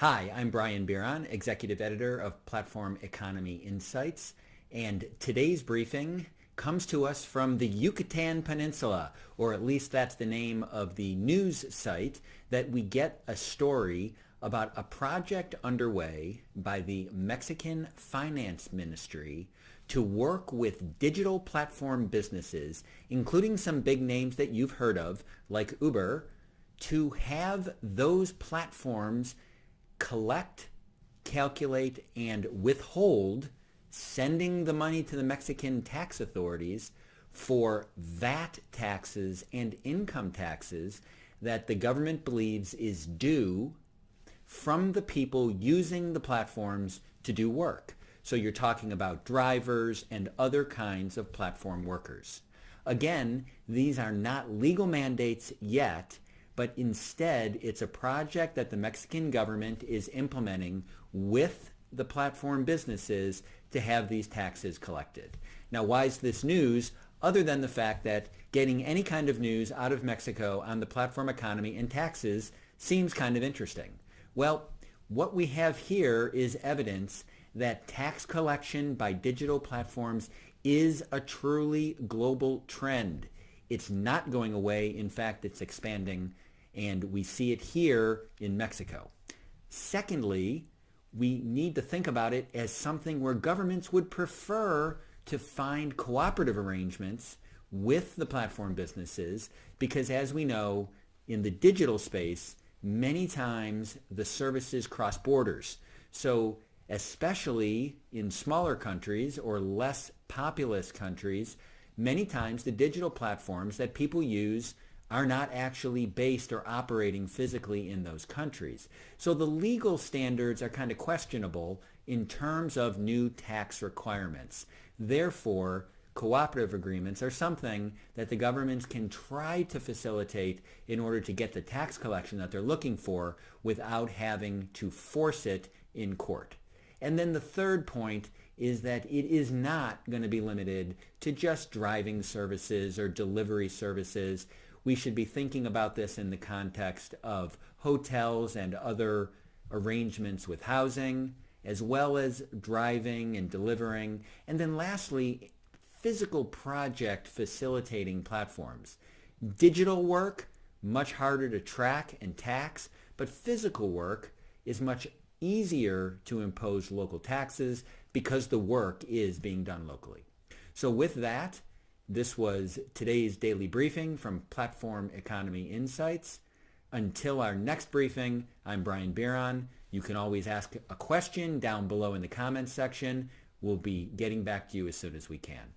Hi, I'm Brian Bieron, Executive Editor of Platform Economy Insights, and today's briefing comes to us from the Yucatan Peninsula, or at least that's the name of the news site that we get a story about a project underway by the Mexican Finance Ministry to work with digital platform businesses, including some big names that you've heard of, like Uber, to have those platforms collect, calculate, and withhold sending the money to the Mexican tax authorities for VAT taxes and income taxes that the government believes is due from the people using the platforms to do work. So you're talking about drivers and other kinds of platform workers. Again, these are not legal mandates yet, but instead it's a project that the Mexican government is implementing with the platform businesses to have these taxes collected. Now, why is this news other than the fact that getting any kind of news out of Mexico on the platform economy and taxes seems kind of interesting? Well, what we have here is evidence that tax collection by digital platforms is a truly global trend. It's not going away. In fact, it's expanding, and we see it here in Mexico. Secondly, we need to think about it as something where governments would prefer to find cooperative arrangements with the platform businesses because, as we know, in the digital space, many times the services cross borders. So especially in smaller countries or less populous countries, many times the digital platforms that people use are not actually based or operating physically in those countries. So the legal standards are kind of questionable in terms of new tax requirements. Therefore, cooperative agreements are something that the governments can try to facilitate in order to get the tax collection that they're looking for without having to force it in court. And then the third point is that it is not going to be limited to just driving services or delivery services. We should be thinking about this in the context of hotels and other arrangements with housing, as well as driving and delivering. And then lastly, physical project facilitating platforms. Digital work, much harder to track and tax, but physical work is much easier to impose local taxes because the work is being done locally. So with that, this was today's daily briefing from Platform Economy Insights. Until our next briefing, I'm Brian Bieron. You can always ask a question down below in the comments section. We'll be getting back to you as soon as we can.